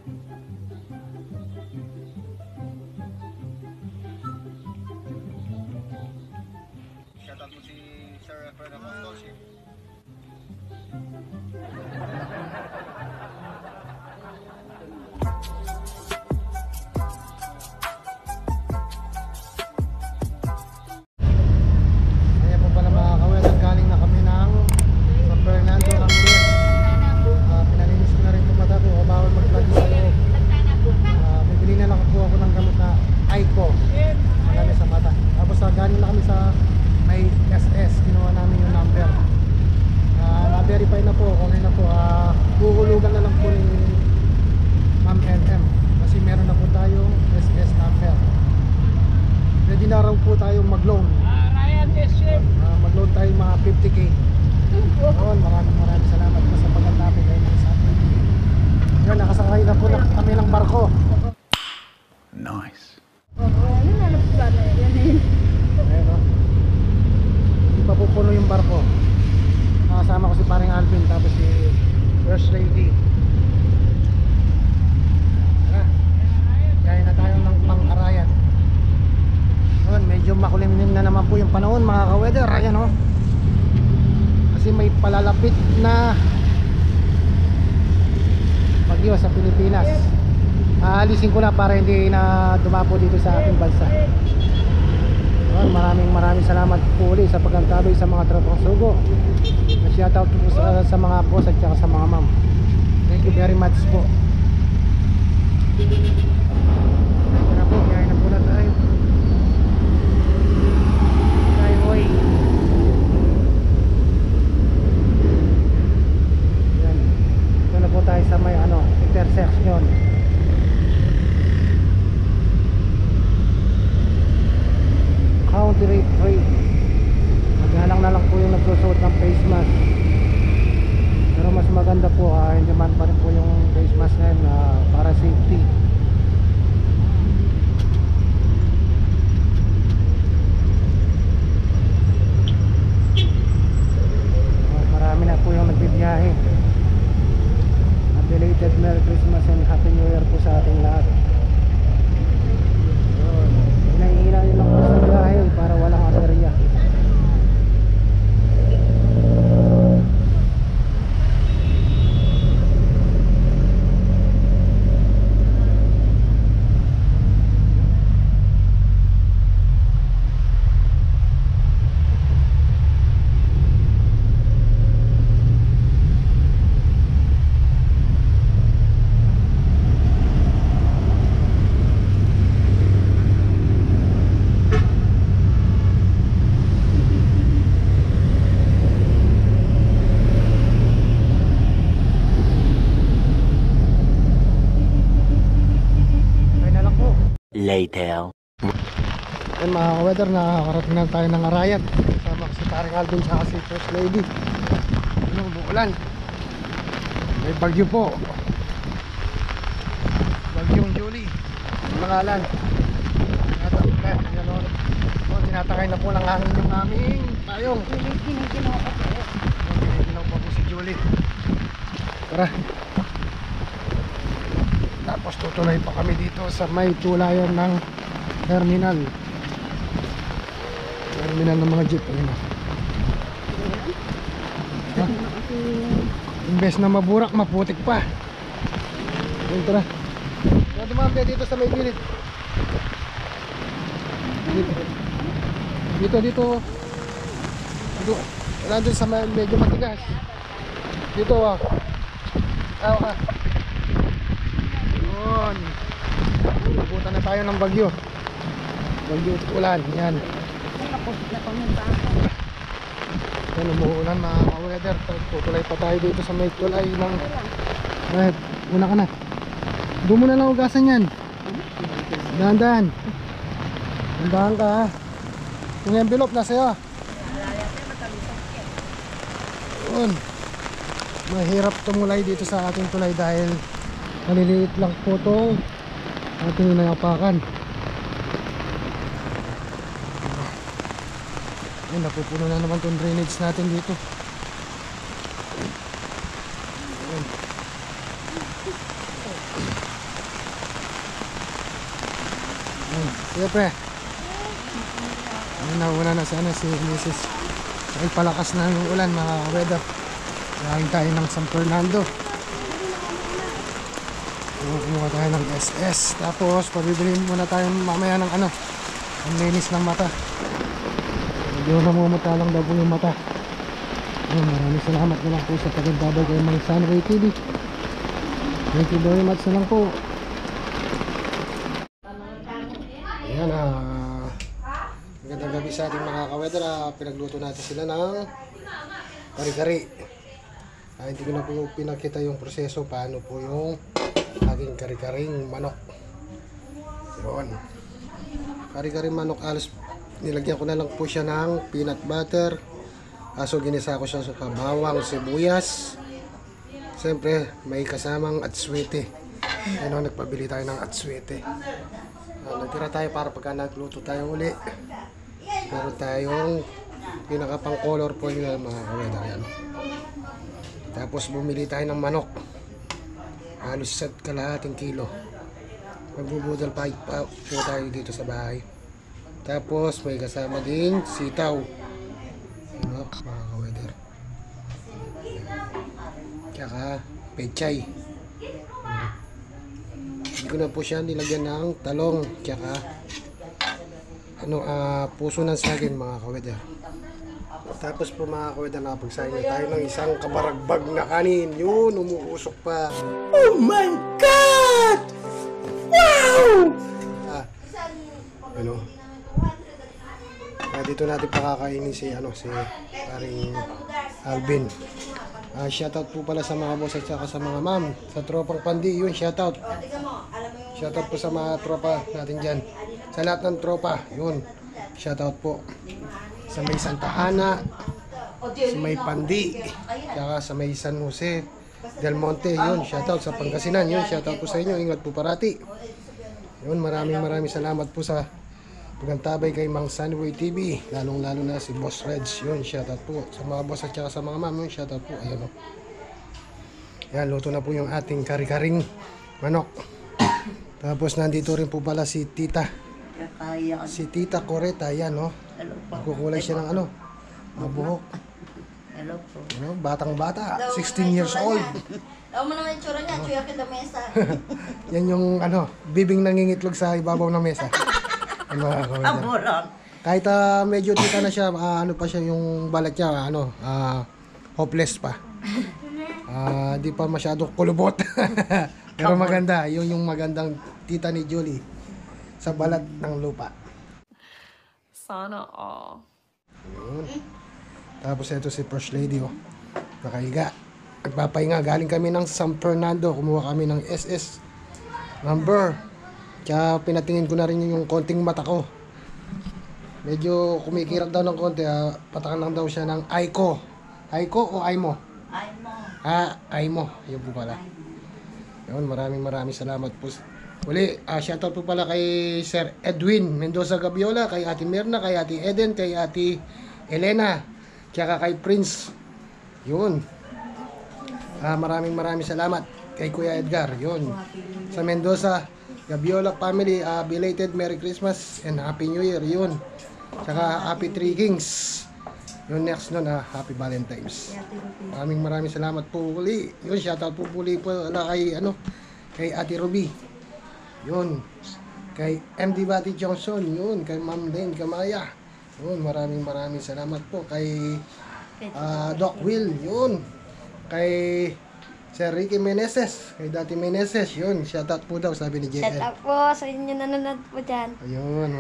Shoutout mo si Sir Fred Apostolsi. Ayan po pala mga kawedan, galing na kami ng San Fernando ng Miguel. Pinalinis ko na rin itong mata ko, bawal mag-vlog sa loob. Bibili na lang po ako ng gamot na Aiko, marami sa mata. Tapos galing na kami sa may SS, kinuha namin yung number. Na-verify na po, okay na po. Huhulugan na lang po ni Ma'am NM kasi meron na po tayong SS number. Ready na raw po tayong mag-loan. Mag-loan tayo mga 50k. Doon, maraming salamat po sa pagkatapin kayo sa atin. Yan, nakasakay na po kami ng barko. Nice. Ayan o. Hindi pa po puno yung barko. Nakasama ko si paring Alvin, tapos si First Lady. Tara, kaya na tayo ng Pangkarayan. Ayan, medyo makulimlim na naman po yung panahon mga ka-weather. Ayan o. Kasi may palalapit na bagyo sa Pilipinas. Aalisin ko na para hindi na dumapo dito sa ating bansa. Maraming salamat po ulit sa pagkantabi sa mga tropang sugo. Shoutout po sa mga boss at saka sa mga ma'am. Thank you very much po. Tara po, kaya na po na tayo. Tayo hoy. Yan. Ito na po tayo sa may intersection. County rate free. Maghalang na lang po yung nagsusuot ng face mask. Pero mas maganda po, hindi man pa rin po yung face mask na yun para safety. Marami na po yung nagbibiyahe. Belated Merry Christmas and Happy New Year po sa ating lahat. Hinahihinayin lang po sa biyahe para walang aberya. Later. Yan mga ka-weather, nakakarating na tayo ng Arayat. Kasama si paring Alvin sa si First Lady. Umuulan. May bagyo po. Bagyong Julie. Ang pangalan. Tinatakay na po ng hangin yung aming tayong. Ginaw pa po si Julie. Tara. Tapos tutuloy pa kami dito sa may tulayan ng terminal ng mga jeep. Ayun na. Imbes na maburak, maputik pa. Ayun, tara. Kaya dumampi dito sa may gilid. Dito. Wala dun sa medyo matigas. Dito Awa ka. Yun. Nabutan na tayo ng bagyo. Bagyo ulan. Yan. Yan, umuulan mga ka-weather. Tutulay pa tayo dito sa may tulay ng Red. Una ka na. Doon mo na lang ugasan yan. Dahan-dahan. Dahan ka ha. Yung envelope nasa iyo. Yun. Mahirap tumulay dito sa ating tulay dahil maliliit lang po itong ating inayapakan. Ay, napupuno na naman itong drainage natin dito. Ayan. Sige pre. Ayun, nauna na sana si Mrs. Dahil palakas na yung ulan mga weather. Galing tayo ng San Fernando. Kumuha tayo ng SS. Tapos pabibili muna tayo mamaya ng ano, ang linis ng mata. Medyo namumuta lang daw po yung mata. Ayun, maraming salamat na lang po sa pagkababay kay Mang Sunway TV. Thank you very much na lang po. Ayan, magandang gabi sa ating mga ka-weather. Pinagluto natin sila ng kari-kari. Hindi ko na po pinakita yung proseso paano po yung aking kari-karing manok. Yun, kari-karing manok, alas nilagyan ko na lang po siya ng peanut butter. So ginisa ko siya sa bawang, sibuyas. Siyempre may kasamang atswete. Ano, nagpabili tayo ng atswete. Nagtira tayo para pagka nagluto tayo uli, meron tayong pinakapang color po yung mga ka-weather yan. Tapos bumili tayo ng manok, halos set kalahating kilo. Magbubudal pa po tayo dito sa bahay. Tapos may kasama din sitaw, ano, mga ka-weather, tsaka pechay. Hindi ko na po siya nilagyan ng talong tsaka ano, puso ng saging mga ka-weather. Tapos po mga ka-weather, nakapagsahin na tayo ng isang kabaragbag na kanin. Yun, umuusok pa. Oh my God! Wow! Ano, dito natin pakakainin si paring Alvin. Shoutout po pala sa mga boss at saka sa mga ma'am sa tropang Pandi. Yun, shoutout. Shoutout po sa mga tropa natin dyan. Sa lahat ng tropa, yun, shoutout po. Sa may Santa Ana, sa may Pandi, saka sa may San Jose Del Monte, yun, shoutout. Sa Pangasinan, yun, shoutout po sa inyo. Ingat po parati. Yun, maraming salamat po sa pagkantabay kay Mang Sunway TV, lalong-lalo na si Boss Reds. Yun, shoutout po sa mga boss at saka sa mga ma'am. Yun, shoutout po. Ayan o. Yan, luto na po yung ating kari-karing manok. Tapos nandito rin po pala si Tita. Si Tita Coreta, yan o. Kukulay siya ng ano, mabuhok. Hello po. Ano, batang-bata, 16 years old. Alam mo naman yung tsura niya, chuya kita mesa. Yan yung ano, bibing nangingitlog sa ibabaw ng mesa. Ano, Aburang. kahit medyo tita na siya, ano pa siya yung balat niya, ano, hopeless pa. Di pa masyadong kulubot. Pero maganda, yun yung magandang tita ni Julie sa balat ng lupa. Sana all. Yun. Tapos ito si First Lady, oh, nakahiga. Nagpapahinga, galing kami ng San Fernando, kumuha kami ng SS number. Kaya pinatingin ko na rin yung konting mata ko. Medyo kumikirap daw ng konti, patakan lang daw siya ng Aiko. Aiko o Aimo? Aimo. Aimo, yun po pala. Yun, maraming salamat po. Uli, shoutout po pala kay Sir Edwin Mendoza Gabiola, kay Ate Mirna, kay Ate Eden, kay Ate Elena, tsaka kay Prince. Yun. Maraming salamat kay Kuya Edgar. Yun. Sa Mendoza Gabiola family, belated Merry Christmas and Happy New Year. Yun. Tsaka Happy Three Kings. Yun, next nun, Happy Valentine's. Maraming salamat po uli. Yun, shoutout po uli po kay Ate Ruby. Yun. Kay MD Bati Johnson. Yun. Kay Ma'am Lane Kamaya. Yun, maraming salamat po. Kay Doc Will. Yun. Kay Sir Ricky Meneses. Kay Dati Meneses. Yun, shoutout po daw, sabi ni JL. Shout out po sa inyo nanonood po dyan. Ayun,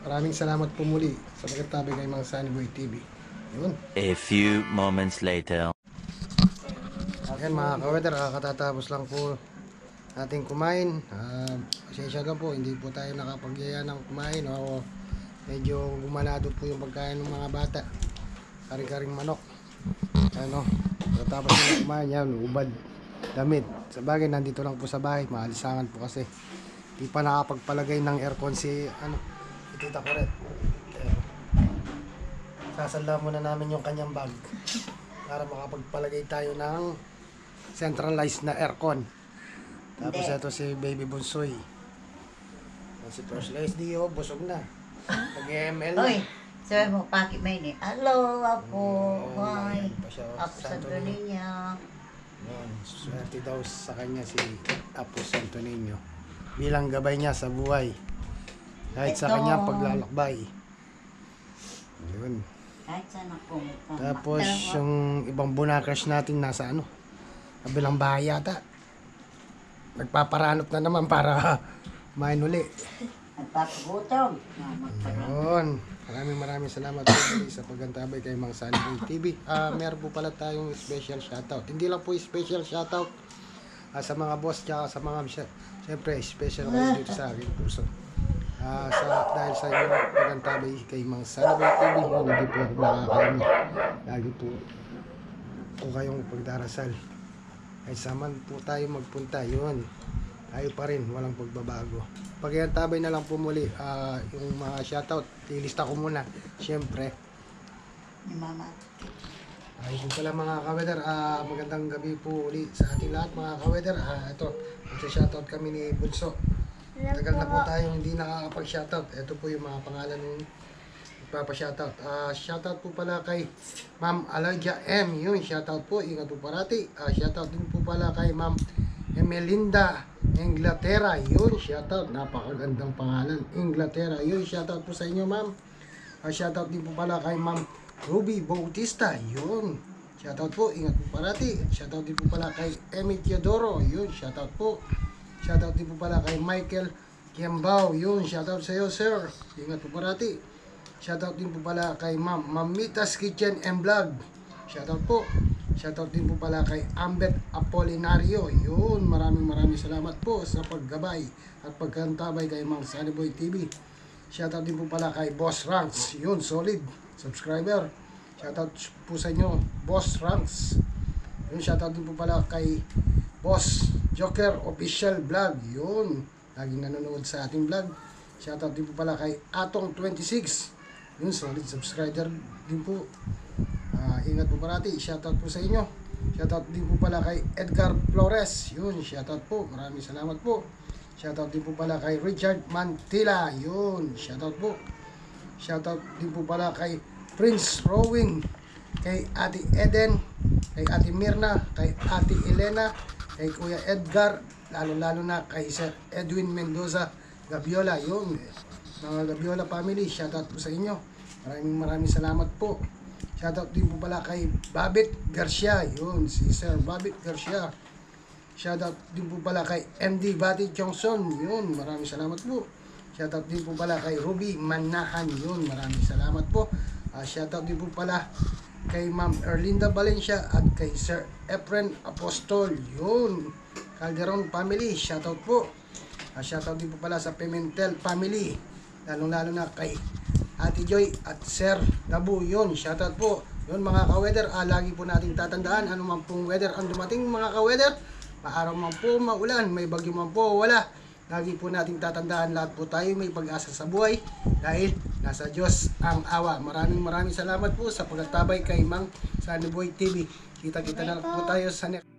maraming salamat po muli sa pagkatabi kay Mang Sunway TV. Yun. A few moments later. Ayan mga ka-weather, katatapos lang po natin kumain. Pasensya lang po, hindi po tayo nakapagyaya ng kumain. Medyo gumanado po yung pagkain ng mga bata. Kari-karing manok. Ano, katatapos na kumain, yan, ubad, damit. Sa bagay, nandito lang po sa bahay, maalisangan po kasi. Di pa nakapagpalagay ng aircon si Tita Coret. Sasala muna namin yung kanyang bag para makapagpalagay tayo ng centralized na aircon. Tapos ito si Baby Bunsoy. Si First Leslie, oh, busog na. Nag-ML na. Oy, sabi mo, pakit may ni. Hello, Apo. Hi. Mayroon pa siya, Apo Santo Niño. Yun, swerte daw sa kanya si Apo Santo Niño. Bilang gabay niya sa buhay. Kahit sa Ito. kanyang paglalakbay. Yun. Kahit saan ako. Tapos yung ibang bunakers natin nasa ano, kabilang bahay yata. Nagpaparanot na naman para main uli. Nagpapagutom. Ayun. Maraming salamat po muli sa paggantabay kay Mang Sunny TV. Meron po pala tayong special shoutout. Hindi lang po special shoutout sa mga boss tsaka sa mga siyempre special kayo dito sa akin puso. Dahil sa inyo paggantabay kay Mang Sunny TV, hindi po ako nakakalimot. Lagi po kayong pagdarasal. Ay saman po tayo magpunta, yun. Tayo pa rin, walang pagbabago. Pagyantabay na lang po muli, yung mga shoutout, ilista ko muna. Siyempre, Ni Mama. ay kung pala mga ka-weather, magandang gabi po uli sa ating lahat mga ka-weather. Ito, shoutout kami ni Bunso. Tagal na po tayong hindi nakakapag-shoutout. Ito po yung mga pangalan ng nagpapa-shoutout. Shoutout po pala kay Ma'am Alaja M. Yun, shoutout po. Ingat po parati. Shoutout din po pala kay Ma'am Emelinda Inglaterra. Yun, shoutout. Napakagandang pangalan. Inglaterra. Yun, shoutout po sa inyo, ma'am. Shoutout din po pala kay Ma'am Ruby Bautista. Yun. Shoutout po. Ingat po parati. Shoutout din po pala kay Emmy Teodoro. Yun, shoutout po. Shoutout din po pala kay Michael Kiambao. Yun, shoutout sa iyo, sir. Ingat po parati. Shoutout din po pala kay Ma'am Mamitas Kitchen and Vlog. Shoutout po. Shoutout din po pala kay Ambet Apolinario. Yun, maraming salamat po sa paggabay at pagkantabay kay Mang Sunny Boy TV. Shoutout din po pala kay Boss Ranks. Yun, solid subscriber. Shoutout po sa inyo, Boss Ranks. Yun, shoutout din po pala kay Boss Joker Official Vlog. Yun, laging nanonood sa ating vlog. Shoutout din po pala kay Atong26. Yun, solid subscriber din po. Ingat po parati. Shoutout po sa inyo. Shoutout din po pala kay Edgar Flores. Yun, shoutout po. Maraming salamat po. Shoutout din po pala kay Richard Mantilla. Yun, shoutout po. Shoutout din po pala kay Prince Rowing, kay Ate Eden, kay Ate Mirna, kay Ate Elena, kay Kuya Edgar, lalo na kay Sir Edwin Mendoza Gabiola. Yun, mga Gabiola family, shoutout po sa inyo. Maraming salamat po. Shoutout din po pala kay Babit Garcia. Yun, si Sir Babit Garcia. Shoutout din po pala kay MD Bati Johnson. Yun, maraming salamat po. Shoutout din po pala kay Ruby Manahan. Yun, maraming salamat po. Shoutout din po pala kay Ma'am Erlinda Valencia at kay Sir Efren Apostol. Yun, Calderon family, shoutout po. Shoutout din po pala sa Pimentel family, lalong-lalo na kay Ate Joy at Sir Dabu. Yun, shoutout po. Yun mga ka-weather, lagi po nating tatandaan, ano man pong weather ang dumating mga ka-weather, maaraw man po, maulan, may bagyo man po, wala. Lagi po nating tatandaan, lahat po tayo may pag-asa sa buhay dahil nasa Diyos ang awa. Maraming salamat po sa pagtatabay kay Mang Sunny Boy TV. Kita na po tayo sa next.